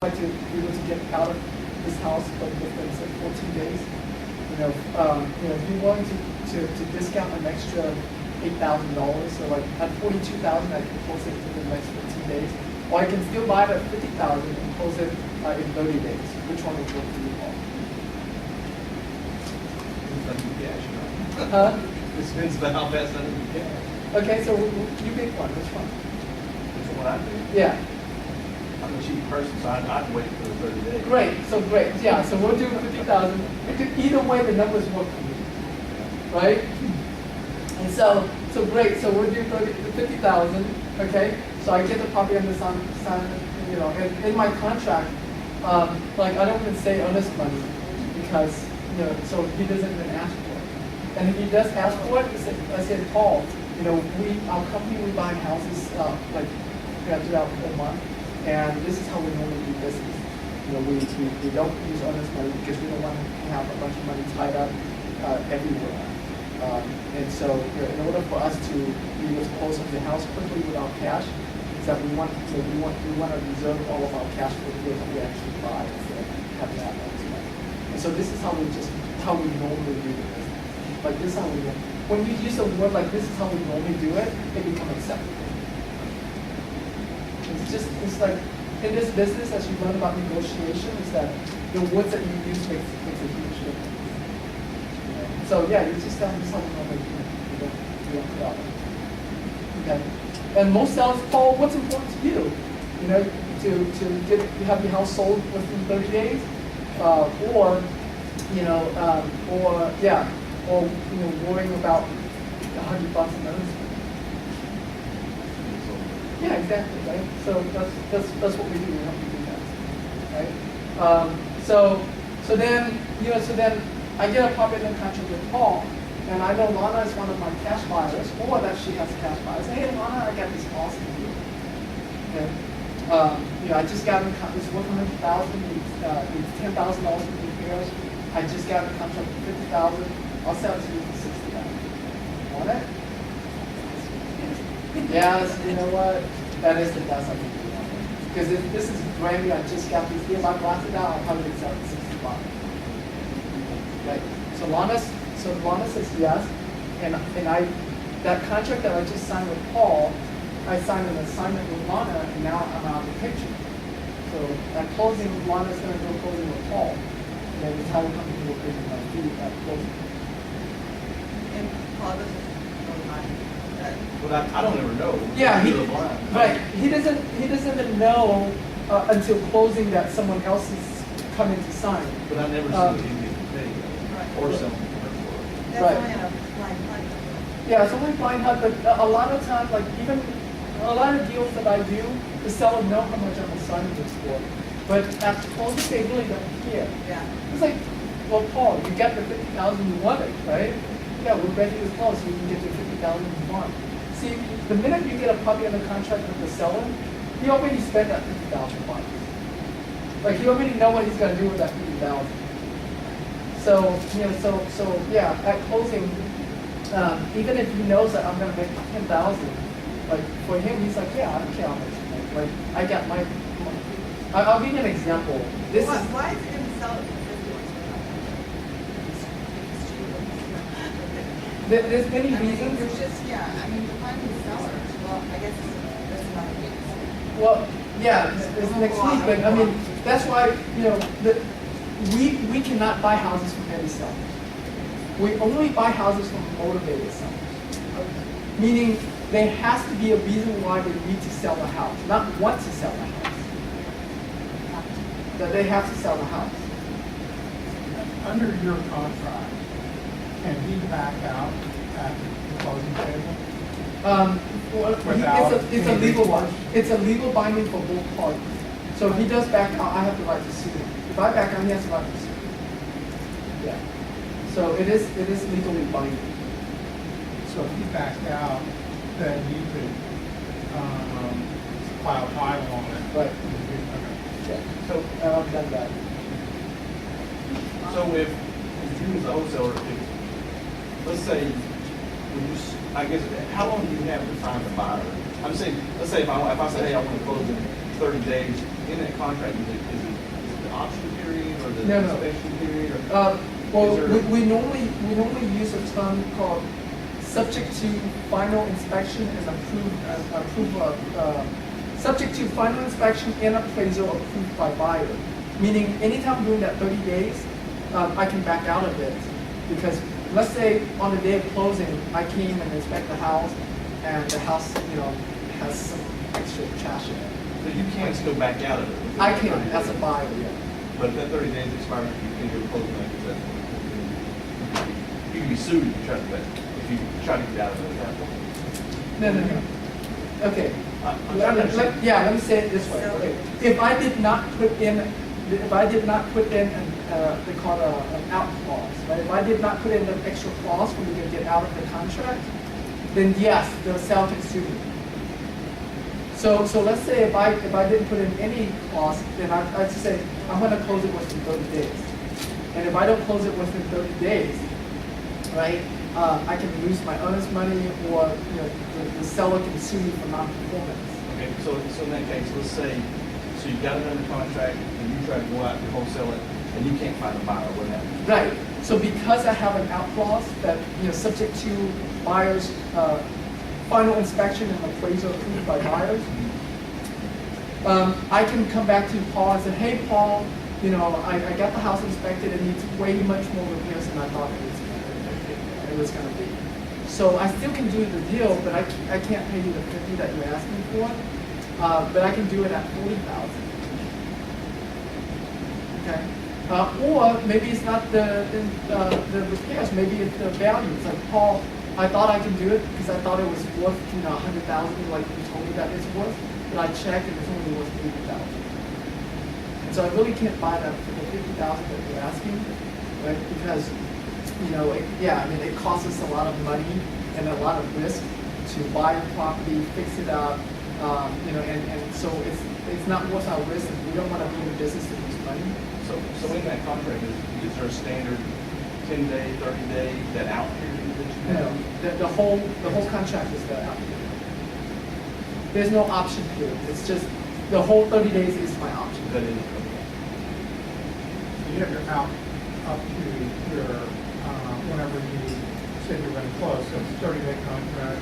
like to be able to get out of this house within say 14 days. If you're willing to discount an extra $8,000, so like at $42,000, I can close it within the next 15 days, or I can still buy it at $50,000 and close it in 30 days. Which one would work for you, Paul? This means about how fast I need to get. Okay, so you pick one. Which one? Which one I do? Yeah. I'm a cheap person, so I'd wait for the 30 days. Great. Yeah, so we'll do 50,000. Either way, the numbers work for me, right? And so great. So we'll do 50,000. Okay. So I get the property on the sign. And in my contract, like I don't even say earnest money because so he doesn't even ask for it. And if he does ask for it, I said, Paul, our company, we buy houses throughout the month. And this is how we normally do business. We don't use earnest money because we don't want to have a bunch of money tied up everywhere. And so, in order for us to be able to close on the house quickly without cash, is that we want to reserve all of our cash for the deals that we actually buy instead of having that earnest money. And so this is how we normally do it. Like this is how we do it. When you use a word like this is how we normally do it, it becomes acceptable. It's like in this business, as you learn about negotiation, is that the words that you use makes a huge difference. So yeah, you just tell them something normally you don't put out. Okay. And most sellers, Paul, what's important to you? To have your house sold within 30 days, or worrying about $100 in earnings. Yeah, exactly, right? So that's what we do. We help you do that, right? So then I get a property in contract with Paul, and I know Lana is one of my cash buyers, or that she has cash buyers. Hey, Lana, I got this awesome deal. Okay. I just got this $100,000, needs $10,000 for repairs. I just got a contract for $50,000. I'll sell it to you for $60,000. Want it? Yes, you know what? That is the best I can do. Because if this is brand new, I just got these deals, I blast it out, I'll probably sell it at $65. Right. So Lana says yes, and that contract that I just signed with Paul, I signed an assignment with Lana, and now I'm out of the picture. So at closing, Lana's going to go closing with Paul, and then the title company will pay my fee at closing. And Paul doesn't know mine. But I don't ever know. Yeah, he doesn't even know until closing that someone else is coming to sign. But I never see him get paid or someone. That's Right. only a blind hunt. Yeah, it's only blind hunt, but a lot of times, like even a lot of deals that I do, the seller know how much I'm assigning this for. But after closing, they really don't care. Yeah. It's like, well, Paul, you got the $50,000 you wanted, right? Yeah, we're ready to close, so you can get the $50,000 you want. See, the minute you get a property under contract with the seller, he already spent that $50,000. Like he already know what he's gonna do with that $50,000. So yeah, at closing, even if he knows that I'm gonna make $10,000, like for him, he's like, yeah, I don't care how much you make. Like I got my. I'll give you an example. Why is it going to sell it for $50? There's many reasons. It's just, I mean, to find the sellers, well, I guess that's another reason. Well, yeah, it's next week, but I mean, that's why, we cannot buy houses from any sellers. We only buy houses from motivated sellers. Meaning, there has to be a reason why they need to sell the house, not want to sell the house. That they have to sell the house. Under your contract, can he back out at the closing table? It's a legal one. It's a legal binding for both parties. So if he does back out, I have the right to sue him. If I back out, he has the right to sue him. Yeah. So it is legally binding. So if he backed out, then you could file title on it. Right. Okay. Yeah. So I've done that. So if you as a wholesaler, let's say, I guess, how long do you have to find the buyer? I'm saying, let's say if I say, hey, I want to close in 30 days, in that contract, is it the option period or the No. inspection period? Or Well, is there- we normally use a term called subject to final inspection and subject to final inspection and appraisal approved by buyer. Meaning, anytime during that 30 days, I can back out of it. Because let's say on the day of closing, I came and inspect the house, and the house, has some extra trash in it. So you can still back out of it? within I that can, 30 as a days. buyer, yeah. But if that 30 days expires, you can go close back, because that's you can be sued if you try to get out of it at that point. No. Okay. I'm Let trying to understand. let me say it this way. Okay. If I did not put in they call it an out clause, right? If I did not put in an extra clause for me to get out of the contract, then yes, the seller can sue me. So let's say if I didn't put in any clause, then I'd say I'm going to close it within 30 days. And if I don't close it within 30 days, right, I can lose my owner's money, or the seller can sue me for non-performance. Okay, so in that case, let's say, so you got it under contract, and you try to go out and wholesale it, and you can't find a buyer, what happens? Right. So because I have an out clause that subject to buyer's final inspection and appraisal approved by buyers, I can come back to Paul and say, hey Paul, I got the house inspected, it needs way much more repairs than I thought it was going to be. So I still can do the deal, but I can't pay you the 50 that you're asking for. But I can do it at 40,000. Okay. Or maybe it's not the repairs. Maybe it's the value. It's like, Paul, I thought I could do it because I thought it was worth 100,000, like you told me that it's worth. But I checked and it's only worth 80,000. And so I really can't buy that for the 50,000 that you're asking, right? Because it costs us a lot of money and a lot of risk to buy a property, fix it up, and so it's not worth our risk, and we don't want to be in the business to lose money. So in that contract, is there a standard 10-day, 30-day, that out period that you have? The whole contract is the out period. There's no option period. It's just the whole 30 days is my option. That is, So you have your out up to your, whenever you said you're going to close, so it's a 30-day contract,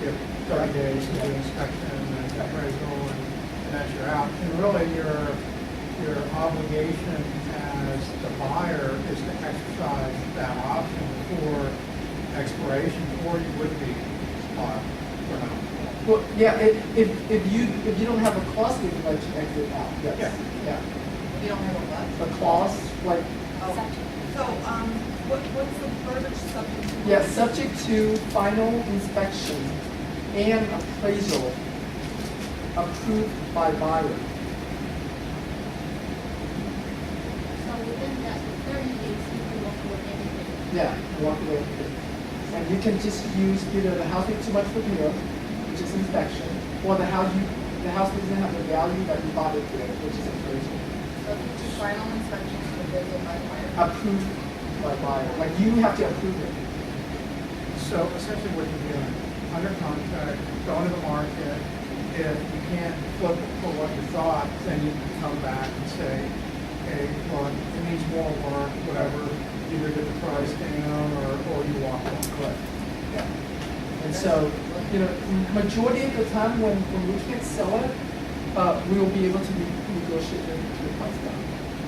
you have 30 days to do inspection and appraisal, and that's your out. And really, your obligation as the buyer is to exercise that option before expiration, or you would be liable for not. Well, yeah. If you don't have a clause, we can let you exit out. Yes. Yeah. You don't have a what? A clause like. Oh. So, what's the verbiage subject to? Yeah, subject to final inspection and appraisal approved by buyer. So within that 30 days, you can walk away with anything. Yeah, walk away with it. And you can just use either the house needs too much repair, which is inspection, or the house doesn't have the value that you bought it with, which is appraisal. Subject to final inspection and appraisal by buyer. Approved by buyer. Like you have to approve it. So essentially what you're doing, under contract, going to the market, if you can't flip it for what you thought, then you can come back and say, hey, well, it needs more work, whatever, either get the price down or you walk away. Correct. Yeah. And so, majority of the time when we can't sell it, we will be able to negotiate the price down.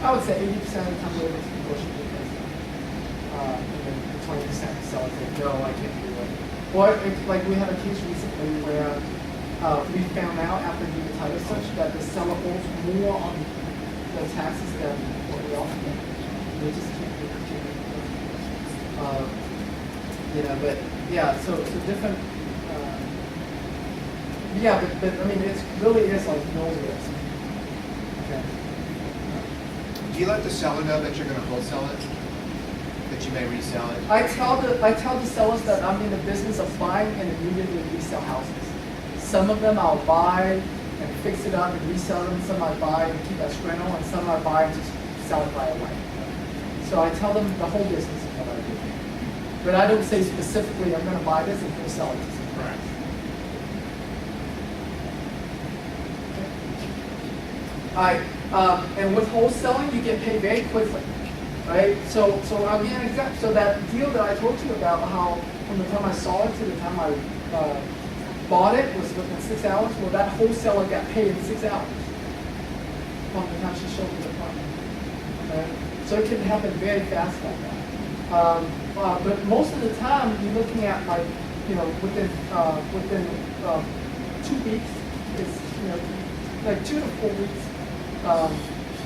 I would say 80% of the time we're able to negotiate the price down. And then the 20% sell it, say, no, I can't do it. Or like we had a case recently where we found out after doing the title search that the seller owes more on the taxes than what we offer them. We just can't do it. But yeah, so it's a different. But I mean, it really is like no risk. Okay. Do you let the seller know that you're going to wholesale it? That you may resell it? I tell the sellers that I'm in the business of buying and immediately resell houses. Some of them I'll buy and fix it up and resell them. Some I buy and keep as rental, and some I buy and just sell it right away. So I tell them the whole business of what I do. But I don't say specifically I'm going to buy this and wholesale it. Right. Alright, and with wholesaling, you get paid very quickly, right? So I'll give you an example. So that deal that I told you about, how from the time I saw it to the time I bought it was within 6 hours. Well, that wholesaler got paid in 6 hours from the time she showed me the product. Right? So it can happen very fast like that. But most of the time, you're looking at like, within 2 weeks. It's like 2 to 4 weeks. So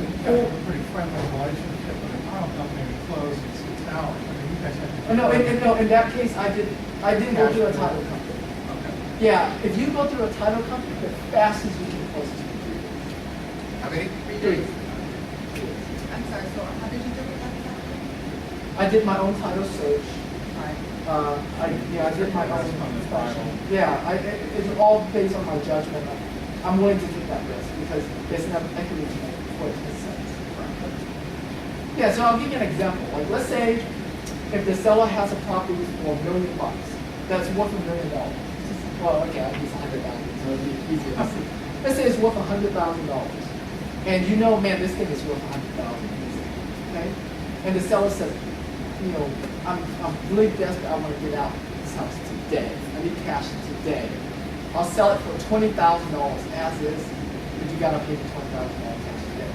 you guys have a pretty friendly relationship with the title company to close in 6 hours. I mean, you guys have to. No, in that case, I didn't go through a title company. Okay. Yeah, if you go through a title company, the fastest you can close is 3 days. How many? 3 days. I'm sorry, so how did you do it? I did my own title search. Right. I did my own On the inspection. title. Yeah, it's all based on my judgment. I'm willing to take that risk because there's enough equity to make for it to make sense. Yeah, so I'll give you an example. Like, let's say if the seller has a property for $1 million that's worth $1 million. Well, okay, I'll use 100,000, so it'll be easier to see. Let's say it's worth $100,000, and man, this thing is worth $100,000. Okay, and the seller says, I'm really desperate. I want to get out of this house today. I need cash today. I'll sell it for $20,000 as is, but you gotta pay me $20,000 cash today.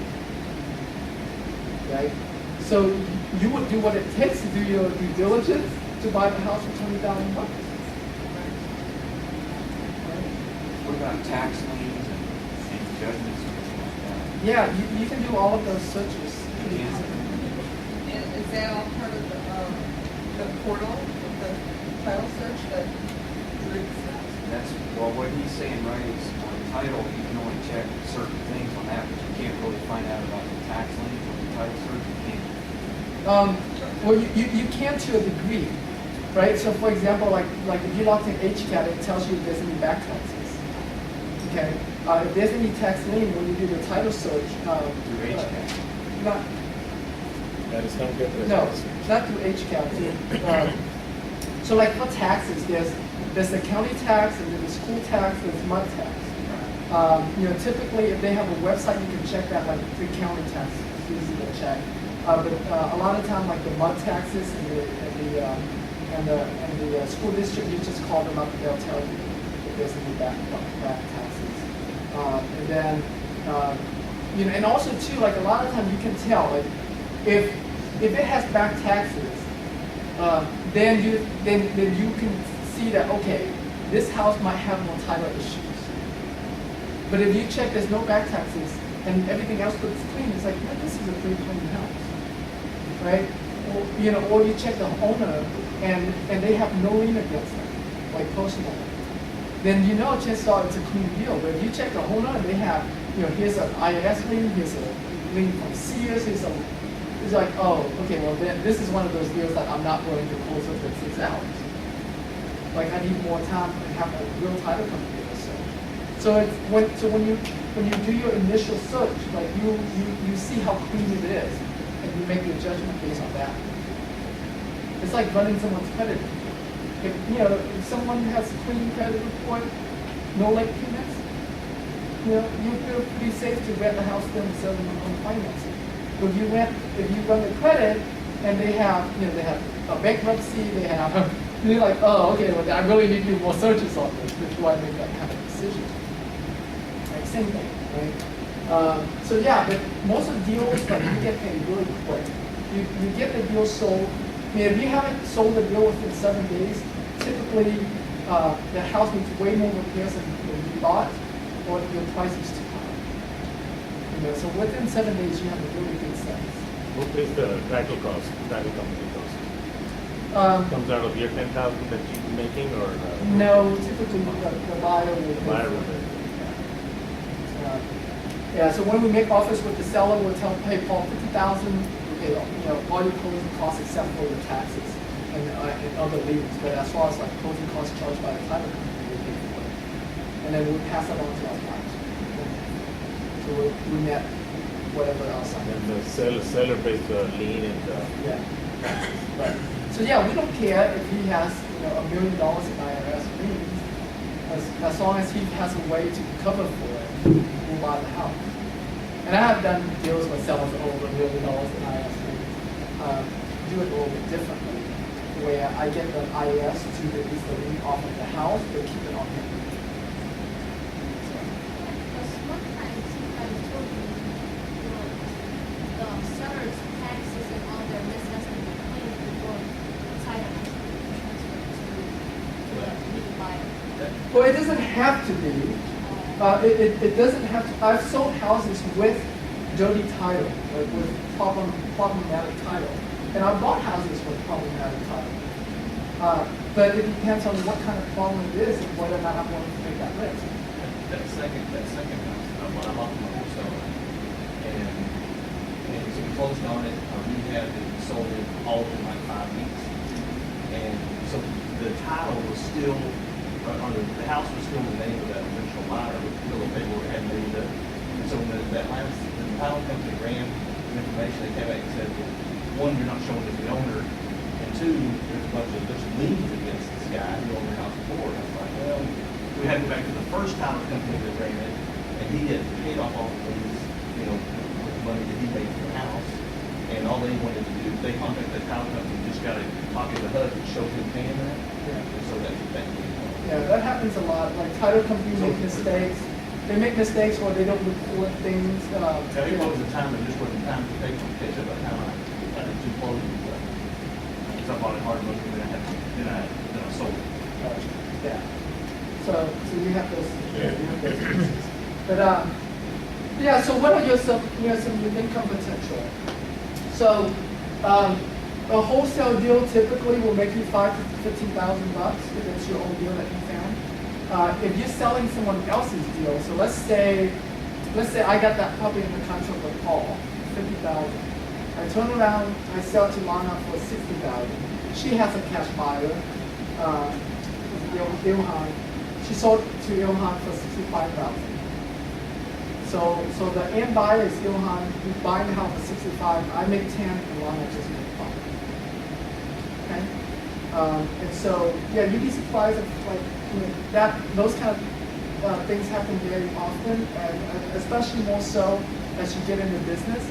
Right? So you would do what it takes to do your due diligence to buy the house for $20,000. Right? What about tax liens and judgments and things like that? Yeah, you can do all of those searches. pretty Yeah. easily. And is that all part of the portal, the title search that Drew said? That's, well, what he's saying, right, is on the title, you can only check certain things on that, but you can't really find out about the tax liens on the title search. You can't. Well, you can to a degree, right? So for example, like if you logged in HCAT, it tells you if there's any back taxes. Okay, if there's any tax lien when you do the title search, Through HCAT. not That is not good. no, not through HCAT. So like for taxes, there's the county tax and there's the school tax, there's mud tax. Typically if they have a website, you can check that like the county tax. It's easy to check. But a lot of time, like the mud taxes and the school district, you just call them up and they'll tell you if there's any back taxes. And then, and also too, like a lot of time you can tell, like if it has back taxes, then you can see that okay, this house might have more title issues. But if you check there's no back taxes and everything else looks clean, it's like, man, this is a pretty clean house. Right? Or you check the owner and they have no lien against them, like personal. Then chances are it's a clean deal. But if you check the owner and they have, here's an IRS lien, here's a lien from Sears, it's like, oh, okay, well then this is one of those deals that I'm not willing to close within 6 hours. Like I need more time and have a real title company to search. So when you do your initial search, like you see how clean it is. And you make your judgment based on that. It's like running someone's credit. If someone has a clean credit report, no late payments, you feel pretty safe to rent the house then and sell them on financing. But if you run the credit and they have a bankruptcy, you're like, oh, okay, well, I really need to do more searches on this before I make that kind of decision. Like same thing, right? So yeah, but most of the deals, like you get paid really quick. You get the deal sold. If you haven't sold the deal within 7 days, typically the house needs way more repairs than you bought, or your price is too high. So within 7 days, you have a really good sense. What is the title cost, title company cost? Comes out of your 10,000 that you're making, or? No, typically the buyer will pay Buyer for will it. pay. Yeah, so when we make offers with the seller, we'll tell, hey, Paul, $50,000, okay, all your closing costs except for the taxes and other liens. But as far as like closing costs charged by the title company, we pay for it. And then we'll pass that on to our buyers. So we net whatever else. And the seller pays the lien and the. Yeah. Right. So yeah, we don't care if he has $1 million in IRS liens, as long as he has a way to cover for it, we'll buy the house. And I have done deals with sellers over $1 million in IS things. Do it a little bit differently, where I get the IS to release the lien off of the house, but keep it on him. Because one time, somebody told me, the seller's taxes and all their business has to be cleaned before the title has to be transferred to the new buyer. Well, it doesn't have to be. It doesn't have to. I've sold houses with dirty title, like with problematic title, and I bought houses with problematic title. But it depends on what kind of problem it is and whether or not I'm willing to take that risk. That second house, I'm off my wholesale. And so we closed on it, we had it sold it all in like 5 weeks. And so the title was still, the house was still in the name of that original buyer, but the bill of paperwork hadn't made it up. And so when the title company ran the information, they came back and said, well, one, you're not showing it to the owner, and two, there's a bunch of liens against this guy who owned the house before. And I was like, well, we had to go back to the first title company that ran it, and he had paid off all the liens, with the money that he made from the house. And all they wanted to do, they contacted the title company, just got a copy of the HUD that showed him paying that. Yeah. And so that Yeah, that happens a lot. Like title companies make mistakes. They make mistakes or they don't report things. Now, it was a time that just wasn't time to take to catch up by the time I did two closings. Because I bought it hard money, and then I sold it. Yeah. So you have those. You have those pieces. But yeah. So what are some income potential? So a wholesale deal typically will make you $5,000 to $15,000 if it's your own deal that you found. If you're selling someone else's deal, so let's say I got that property in the contract with Paul, $50,000. I turn around, I sell it to Lana for $60,000. She has a cash buyer, Ilhan. She sold it to Ilhan for $65,000. So the end buyer is Ilhan, who's buying the house for $65,000. I make 10, and Lana just makes 5. Okay, and so yeah, you'd be surprised if like those kind of things happen very often, and especially more so as you get into business.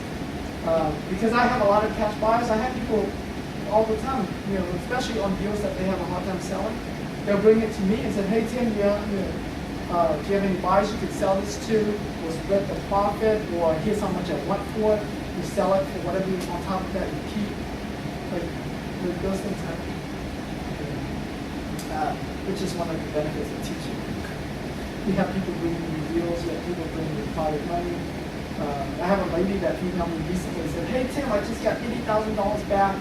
Because I have a lot of cash buyers, I have people all the time, especially on deals that they have a hard time selling. They'll bring it to me and say, "Hey Tim, do you have any buyers you could sell this to? We'll split the profit, or here's how much I want for it. You sell it for whatever you on top of that you keep." Like those things happen. Which is one of the benefits of teaching. You have people bringing you deals, you have people bringing you private money. I have a lady that emailed me recently and said, "Hey Tim, I just got $80,000 back."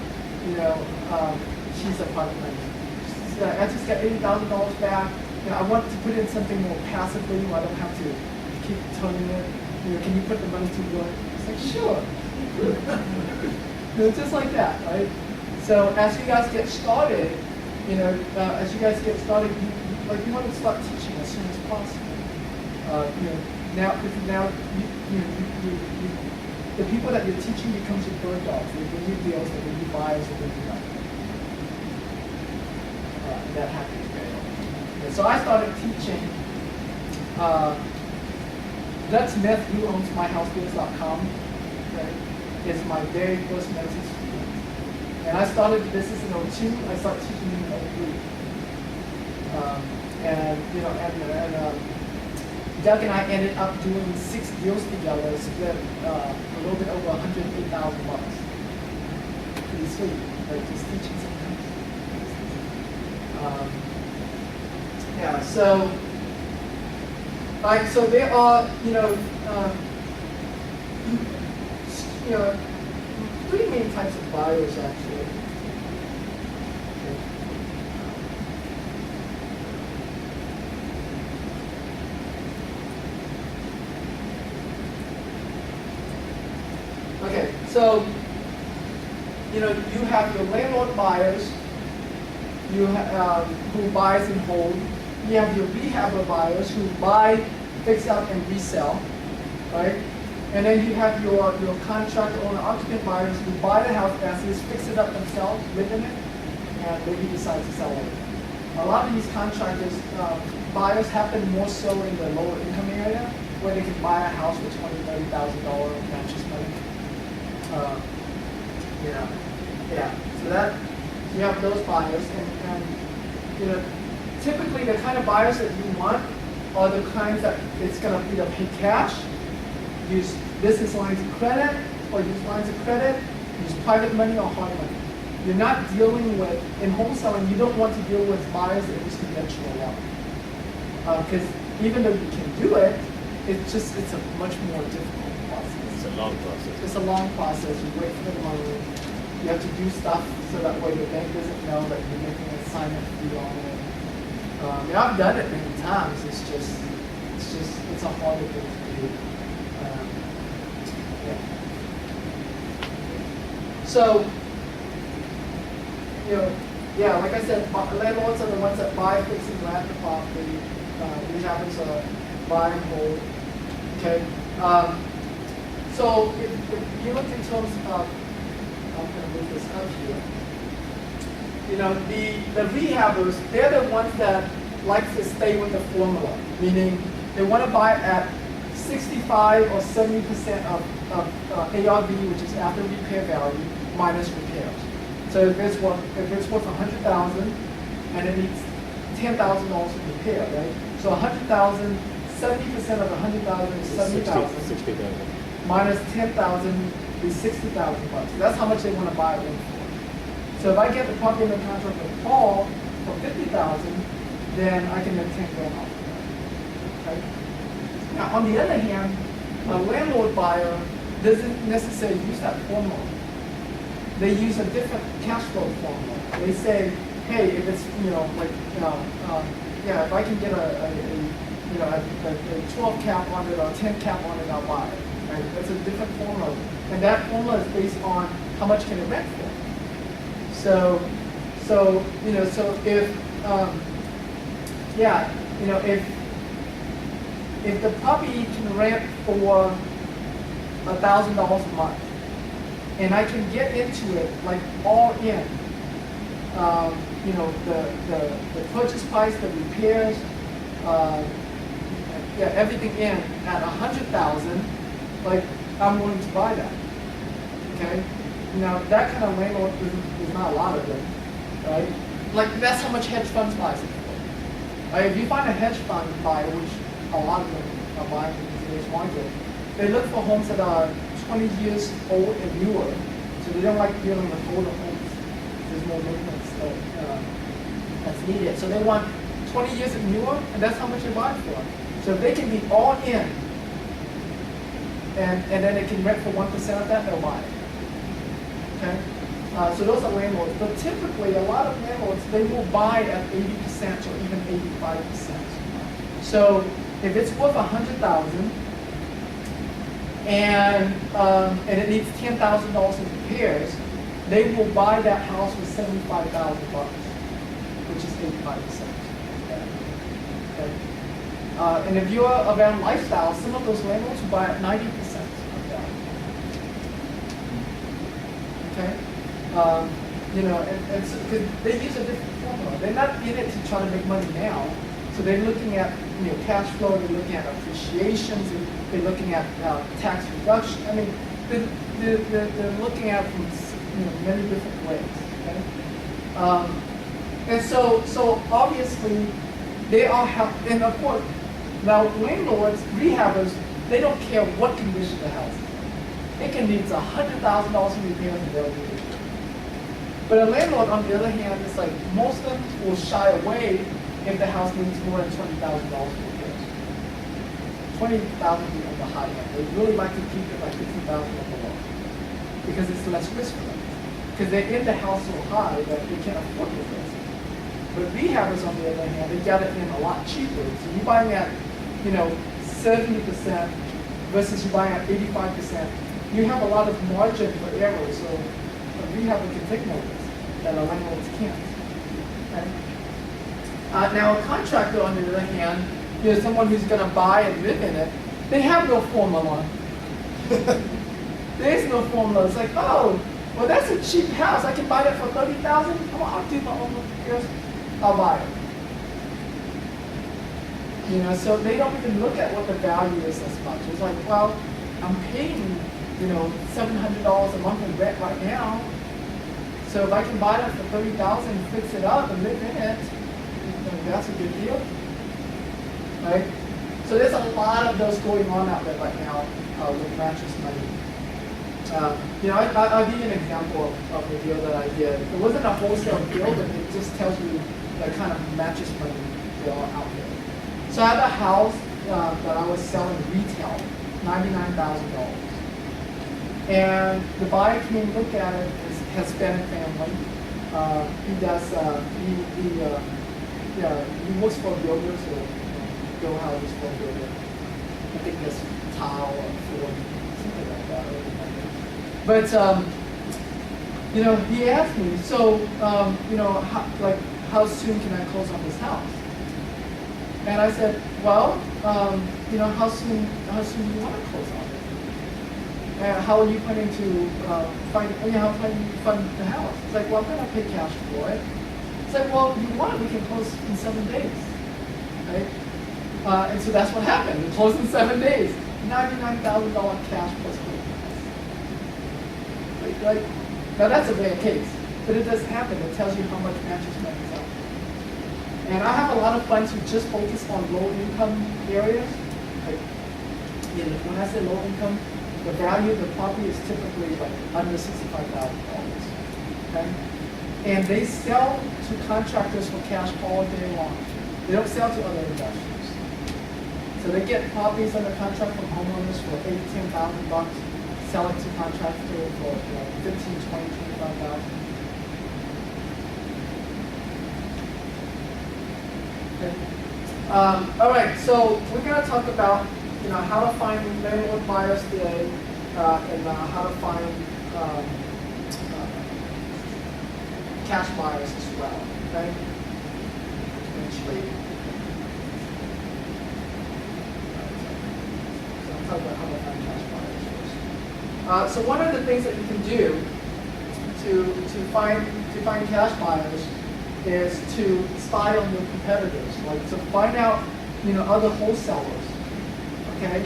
She's a private money. She said, "I just got $80,000 back. I want to put in something more passively where I don't have to keep turning it. Can you put the money to work?" It's like, sure. Just like that, right? So as you guys get started, you want to start teaching as soon as possible. Now the people that you're teaching becomes your bird dogs. They bring you deals, they bring you buyers, they bring you money. That happens very often. So I started teaching. Doug Smith, who owns myhousedeals.com, is my very first mentor student. And I started the business in 2002. I started teaching in 2003. Doug and I ended up doing 6 deals together, split a little bit over $108,000. Pretty sweet, like just teaching something. So there are, 3 main types of buyers actually. Okay, so you have your landlord buyers, who buys and hold. You have your rehabber buyers who buy, fix up, and resell, right? And then you have your contractor owner occupant buyers who buy the house as is, fix it up themselves, live in it, and maybe decide to sell it. A lot of these contractors, buyers happen more so in the lower income area, where they can buy a house for $20,000-$30,000 purchase money. Yeah. So that you have those buyers, and typically the kind of buyers that you want are the kinds that it's going to either pay cash, use business lines of credit, or use lines of credit, use private money or hard money. You're not dealing with, in wholesaling, you don't want to deal with buyers that use conventional loan. Because even though you can do it, it's a much more difficult process. It's a long process. It's a long process. You wait for the money. You have to do stuff so that way the bank doesn't know that you're making an assignment fee on it. I've done it many times. It's a harder thing to do. Yeah. So, like I said, landlords are the ones that buy, fix, and rent the property. Rehabbers are buy and hold. Okay. So if you look in terms of, I'm going to move this up here. The rehabbers, they're the ones that like to stay with the formula, meaning they want to buy at 65 or 70% of ARV, which is after repair value, minus repairs. So if it's worth $100,000 and it needs $10,000 to repair, right? So 100,000, 70% of 100,000 is 70,000. 60,000. Minus 10,000 is 60,000 bucks. That's how much they want to buy it in for. So if I get the property under contract with Paul for 50,000, then I can make 10 grand off of that. Okay? Now, on the other hand, a landlord buyer doesn't necessarily use that formula. They use a different cash flow formula. They say, hey, if it's, if I can get a 12 cap on it or 10 cap on it, I'll buy it. Right? That's a different formula. And that formula is based on how much can it rent for. So if the property can rent for $1,000 a month, and I can get into it like all in, the purchase price, the repairs, everything in at $100,000, like I'm willing to buy that. Okay, now that kind of landlord, there's not a lot of them, right? Like that's how much hedge funds buy it for. Right? If you find a hedge fund buyer, which a lot of them are buying in today's market, they look for homes that are 20 years old and newer, so they don't like dealing with older homes. There's more maintenance that's needed. So they want 20 years and newer, and that's how much they buy it for. So if they can be all in, and then they can rent for 1% of that, they'll buy it. Okay? So those are landlords. But typically, a lot of landlords, they will buy at 80% or even 85%. So if it's worth $100,000, and it needs $10,000 in repairs, they will buy that house for $75,000, which is 85%. Okay. And if you're around lifestyle, some of those landlords will buy at 90% of that. Okay. And so, because they use a different formula. They're not in it to try to make money now. So they're looking at cash flow, they're looking at appreciations, they're looking at tax reduction. I mean, they're looking at it from many different ways. Okay? And so obviously they all have, and of course, now landlords, rehabbers, they don't care what condition the house is in. It can need $100,000 in repairs and they'll do it. But a landlord, on the other hand, is like most of them will shy away if the house needs more than $20,000 for repairs. $20,000 is on the high end. They really like to keep it like $15,000 or below because it's less risk for them. Because they're in the house so high that they can't afford the risk. But rehabbers, on the other hand, they got it in a lot cheaper. So you're buying at 70% versus you buying at 85%. You have a lot of margin for error, so a rehabber can take more risk that a landlord can't. Okay? Now a contractor, on the other hand, someone who's going to buy and live in it, they have no formula. There is no formula. It's like, oh, well, that's a cheap house. I can buy that for $30,000. Come on, I'll do my own repairs. I'll buy it. You know, so they don't even look at what the value is as much. It's like, well, I'm paying, you know, $700 a month in rent right now. So if I can buy it for $30,000, fix it up and live in it, you know, that's a good deal, right? So there's a lot of those going on out there right now with mattress money. You know, I'll give you an example of the deal that I did. It wasn't a wholesale deal, but it just tells you the kind of mattress money deal out there. So I have a house that I was selling retail, $99,000. And the buyer came look at it, is Hispanic family. He does, he works for a builder, so build houses for a builder. I think that's tile or floor, something like that. I don't remember. But, you know, he asked me, so, you know, how soon can I close on this house? And I said, well, you know, how soon do you want to close on it? And how are you planning to how planning to fund the house? It's like, well, I'm going to pay cash for it. It's like, well, if you want, we can close in 7 days, right? And so that's what happened. We closed in 7 days. $99,000 cash plus closing costs. Right? Now that's a bad case, but it does happen. It tells you how much mattress money is out there. And I have a lot of funds who just focus on low income areas. Like, you know, when I say low income, the value of the property is typically like under $65,000. Okay? And they sell to contractors for cash all day long. They don't sell to other investors. So they get properties under contract from homeowners for $8,000 to $10,000, sell it to contractors for, you know, $15,000, $20,000, $25,000. Okay. All right, so we're going to talk about, you know, how to find landlord buyers today, and how to find cash buyers as well. Okay. Eventually. So I'll talk about how to find cash buyers first. So one of the things that you can do to find cash buyers is to spy on your competitors, like to find out, you know, other wholesalers, okay,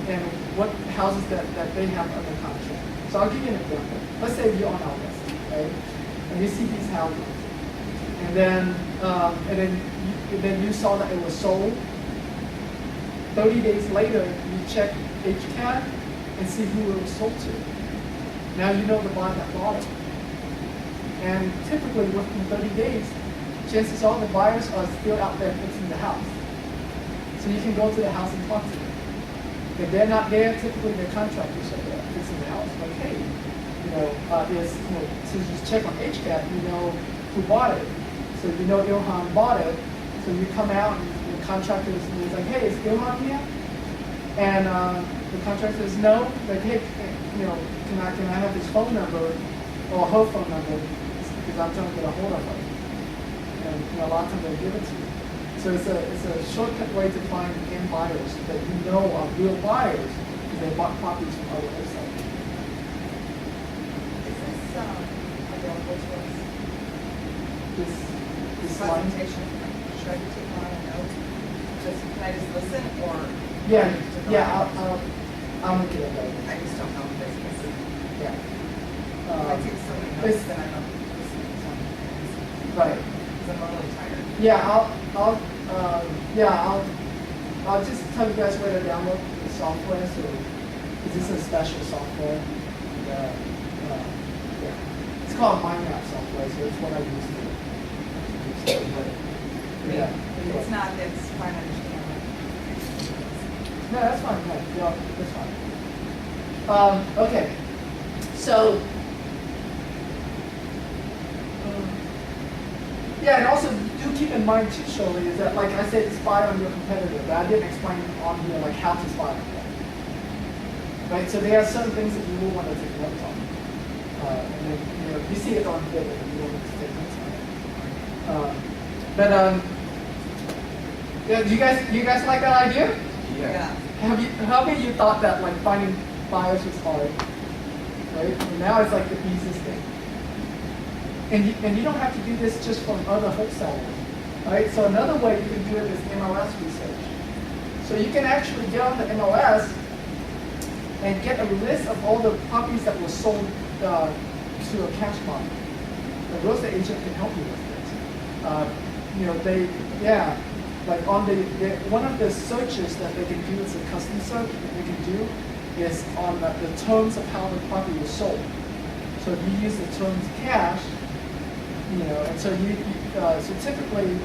and what houses that they have under contract. So I'll give you an example. Let's say you're on our list, right, and you see these houses, and then you saw that it was sold. 30 days later, you check HCAT and see who it was sold to. Now you know the buyer that bought it. And typically within 30 days, chances are the buyers are still out there fixing the house. So you can go to the house and talk to them. If they're not there, typically they're contractors are there fixing the house. Like, hey, you know, so you check on HCAT, you know who bought it. So you know Ilhan bought it. So you come out and the contractor is like, hey, is Ilhan here? And the contractor says no. Like, hey, you know, can I have his phone number or her phone number? Because I'm trying to get a hold of her. And, you know, a lot of times they give it to you. So it's a shortcut way to find end buyers that you know are real buyers because they bought properties from other websites. Is this available to us? This line? Presentation, should I be taking on a note? Can I just listen, or? I'll make it available. I just don't know if this is. Yeah. If I take so many notes, then I don't listen to something. Right. Because I'm really tired. Yeah, I'll just tell you guys where to download the software. So, because this is a special software. Yeah. It's called Mind Map software, so it's what I use to. Yeah. If it's not, that's fine, I understand. No, that's fine. Yeah, that's fine. Okay. So. Yeah, and also do keep in mind too, Shirley, is that, like I said, spy on your competitor, but I didn't explain on here like how to spy on them. Right? So there are certain things that you will want to take notes on. And then, you know, you see it on here, but you will want to take notes on it. Yeah, do you guys like that idea? Yeah. How many of you thought that like finding buyers was hard? Right? And now it's like the easiest thing. And you don't have to do this just from other wholesalers. Right? So another way you can do it is MLS research. So you can actually get on the MLS and get a list of all the properties that were sold to a cash market. The real estate agent can help you with it. Like on one of the searches that they can do is a custom search that they can do is on the terms of how the property was sold. So if you use the terms cash, and so so typically,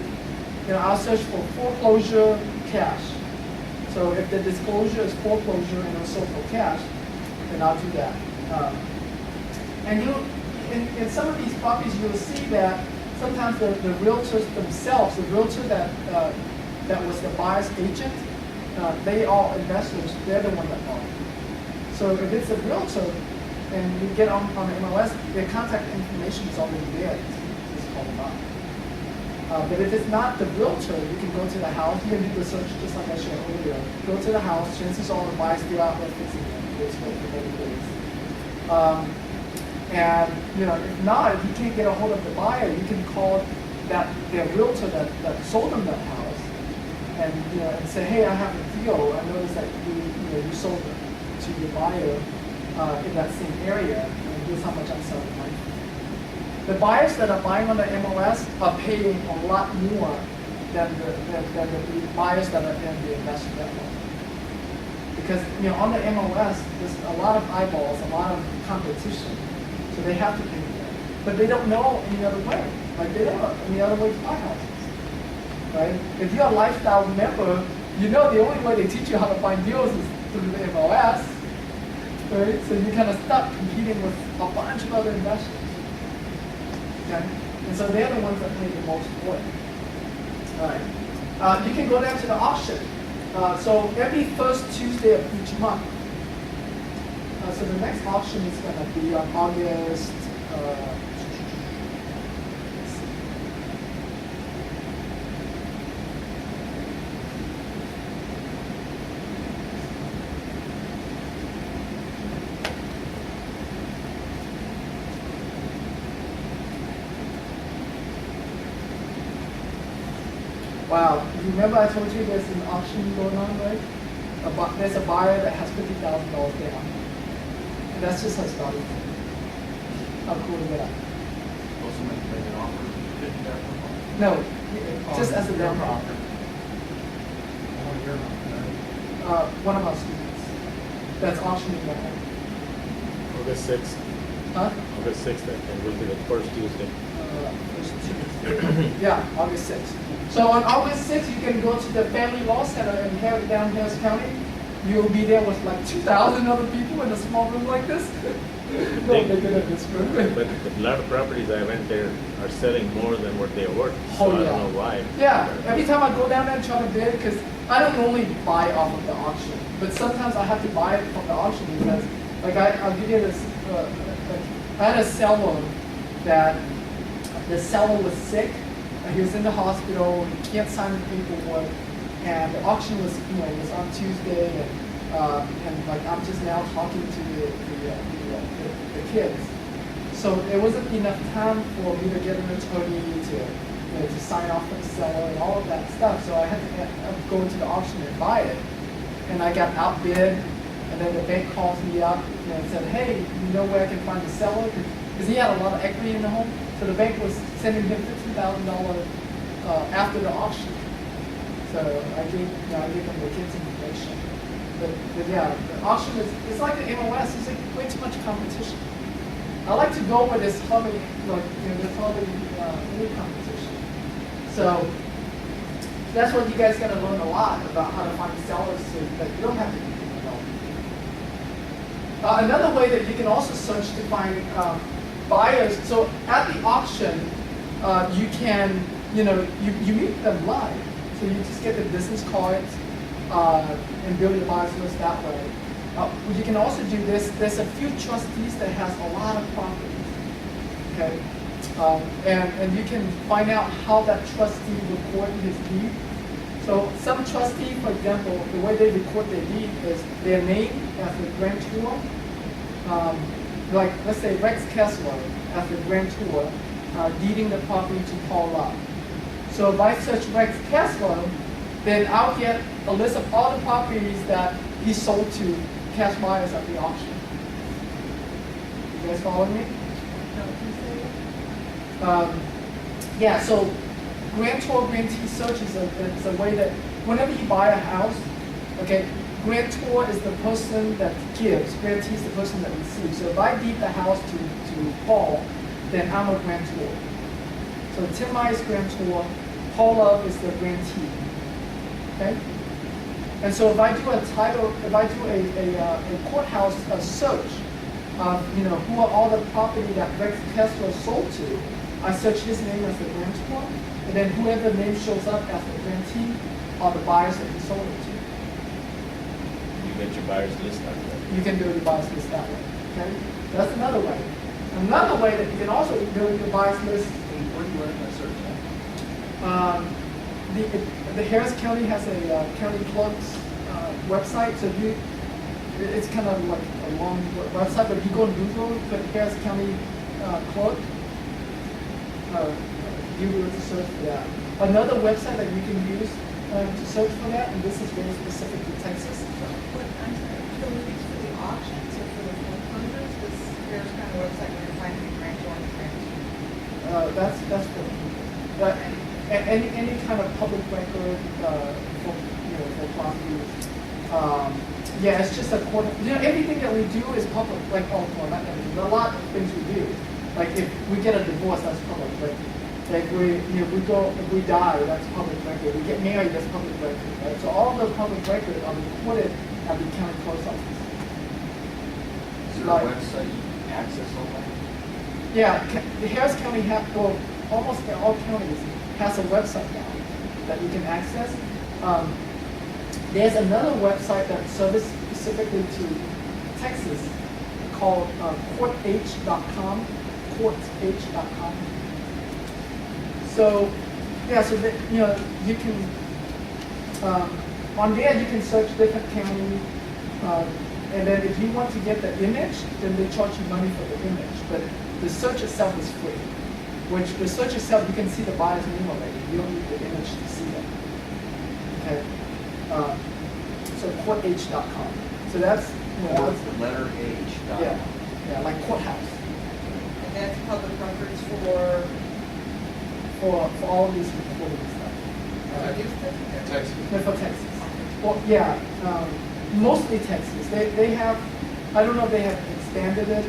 I'll search for foreclosure cash. So if the disclosure is foreclosure and it's sold for cash, then I'll do that. And in some of these properties, you'll see that sometimes the realtors themselves, the realtor that was the buyer's agent, they are investors. They're the one that bought it. So if it's a realtor and you get on the MLS, their contact information is already there. Just call them up. But if it's not the realtor, you can go to the house. You can do the search just like I showed earlier. Go to the house. Chances are the buyer's still out there fixing it. It's for many days. And if not, if you can't get a hold of the buyer, you can call their realtor that sold them that house, and say, hey, I have a deal. I noticed that you sold it to your buyer in that same area, and here's how much I'm selling it. The buyers that are buying on the MLS are paying a lot more than the buyers that are in the investor network. Because on the MLS, there's a lot of eyeballs, a lot of competition, so they have to pay more. But they don't know any other way. Like they don't know any other way to buy houses, right? If you're a lifestyle member, the only way they teach you how to find deals is through the MLS, right? So you kind of stuck competing with a bunch of other investors. Okay? And so they're the ones that pay the most for it. All right. You can go down to the auction. So every first Tuesday of each month. So the next auction is going to be on August. Wow, you remember I told you there's an auction going on, right? There's a buyer that has $50,000 down. And that's just her starting point. How cool is that? Also make an offer of $50,000. No, just as a down payment. One of our students that's auctioning their home. August 6th. Huh? August 6th, and will be the first Tuesday. Yeah, August 6th. So on August 6th, you can go to the Family Law Center in Harris County. You'll be there with like 2,000 other people in a small room like this. No bigger than this room. But a lot of properties I went there are selling more than what they're worth. Oh, So I yeah. don't know why. Yeah, every time I go down there and try to bid, because I don't normally buy off of the auction, but sometimes I have to buy it from the auction because, like, I'll give you this. I had a seller that the seller was sick. He was in the hospital. He can't sign the paperwork, and the auction was, was on Tuesday, and like I'm just now talking to the kids. So there wasn't enough time for me to get an attorney to sign off for the seller and all of that stuff. So I had to go to the auction and buy it, and I got outbid. And then the bank calls me up and said, hey, you know where I can find the seller? Because he had a lot of equity in the home. So the bank was sending him $15,000 after the auction. So I gave them the kids' information. But yeah, the auction it's like the MLS. It's like way too much competition. I like to go where there's hardly, there's hardly any competition. So that's what you guys got to learn a lot about how to find sellers so that you don't have to compete alone. Another way that you can also search to find buyers. So at the auction, you can, you meet them live. So you just get the business cards and build your buyers list that way. You can also do this. There's a few trustees that has a lot of properties. Okay, and you can find out how that trustee recorded his deed. So some trustee, for example, the way they record their deed is their name as the grantor. Like let's say Rex Kessler as the grantor, deeding the property to Paul Love. So if I search Rex Caslow, then I'll get a list of all the properties that he sold to cash buyers at the auction. You guys following me? Yeah, so grantor grantee search is a way that whenever you buy a house, okay, grantor is the person that gives, grantee is the person that receives. So if I deed the house to Paul, then I'm a grantor. So Tim I is grantor, Paul Love is the grantee. Okay? And so if I do a title, if I do a courthouse search, who are all the property that Rex Kessler sold to, I search his name as the grantor, and then whoever name shows up as the grantee are the buyers that he sold it to. You get your buyer's list out there. You can build your buyer's list that way. Okay? That's another way. Another way that you can also build your buyer's list. Where do you learn that search at? The Harris County has a county clerk's website. So it's kind of like a long website, but if you go to Google, put Harris County clerk, you will to search for that. Another website that you can use to search for that, and this is very specific to Texas. What, I'm sorry, the links for the auctions or for the foreclosures, this Harris County website where you're finding grantor and grantee? That's for but any kind of public record for property. Yeah, it's just a quarter. Everything that we do is public. Like, not everything. A lot of things we do. Like if we get a divorce, that's public record. Like if we die, that's public record. We get married, that's public record. Right? So all of the public records are recorded at the county clerk's office. Is there a website you can access all that? Yeah, the Harris County almost all counties has a website now that you can access. There's another website that serves specifically to Texas called courth.com. Courth.com. So, yeah, so that, you can on there you can search different counties, and then if you want to get the image, then they charge you money for the image. But the search itself is free. Which the search itself, you can see the buyer's name already. You don't need the image to see that. Okay. So courth.com. So that's The letter H. yeah, like courthouse And that's public records for all of these recording stuff. Texas. They're for Texas. Well, yeah, mostly Texas. They have, I don't know if they have expanded it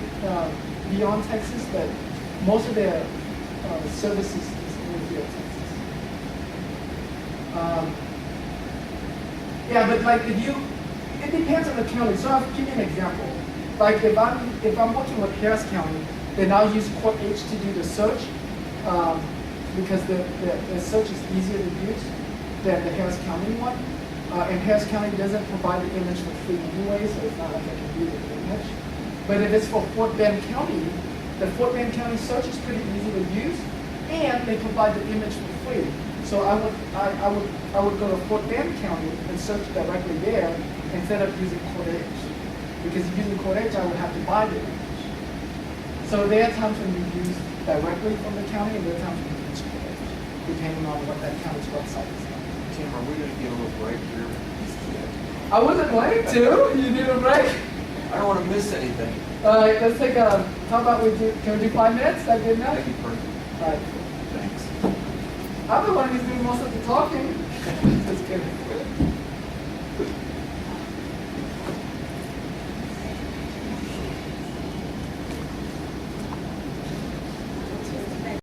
beyond Texas, but most of their services is only here in Texas. Yeah, but like it depends on the county. So I'll give you an example. Like if I'm working with Harris County, then I'll use Court H to do the search because the search is easier to use than the Harris County one. And Harris County doesn't provide the image for free anyway, so it's not like I can use the image. But if it's for Fort Bend County, the Fort Bend County search is pretty easy to use, and they provide the image for free. So I would go to Fort Bend County and search directly there instead of using Court H. Because using Court H, I would have to buy the image. So there are times when you use directly from the county, and there are times when you use Court H, depending on what that county's website is. Tim, are we gonna get a little break here? I wasn't planning to. You need a break. I don't wanna miss anything. All right, let's take a. How about can we do 5 minutes? Is that good enough? That'd be perfect. All right. Thanks. I'm the one who's doing most of the talking. Just kidding.